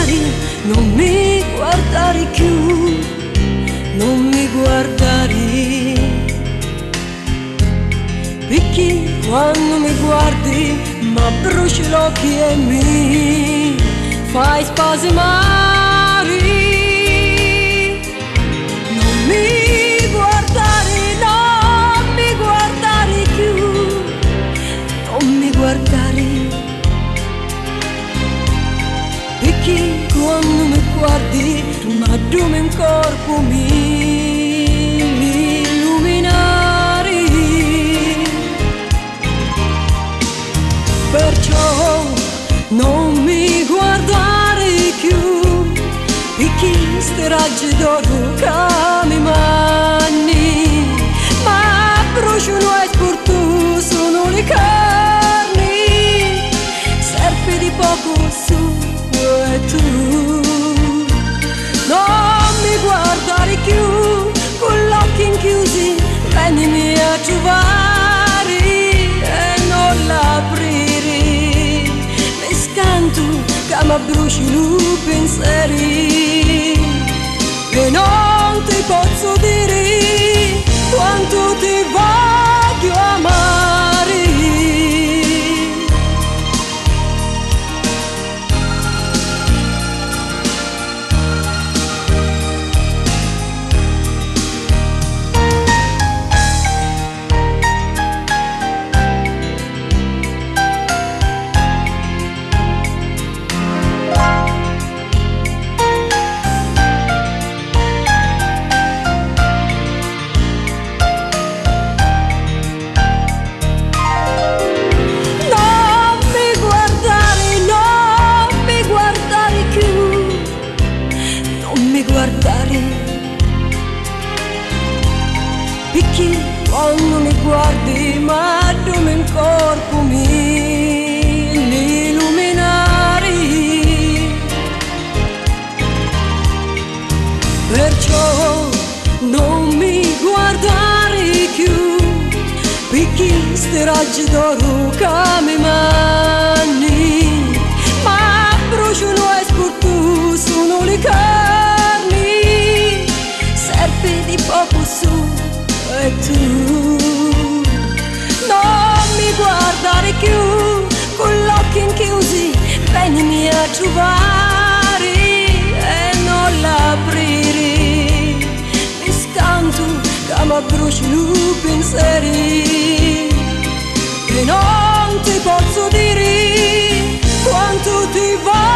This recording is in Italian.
guardare, non mi guardare più, non mi guardare, perché quando mi guardi mi bruci l'occhi e mi fai spasimare. Non mi guardare, non mi guardare più, non mi guardare, perché quando mi guardi mi addumi in corpo mi illuminare. Perciò non mi guardare più, perché ste raggi d'oro che mi manni, ma bruciano e spurtu sono le carni, serpi di poco su e tu. Non mi guardare più, con l'occhi inchiusi, venimi a trovare e non l'aprire. Mi scanto che mi bruciano i pensieri e non ti posso dire quanto ti voglio amare. Perché quando mi guardi mi addumi in corpo mi illuminare. Perciò non mi guardare più, perché ste raggi d'oro che mi manni, ma bruciano e spurtu sono le carni, serpi di poco su e tu. Non mi guardare più, con l'occhi inchiusi, venimi a trovare e non l'aprire. Mi scanto che mi bruciano i pensieri e non ti posso dire quanto ti voglio.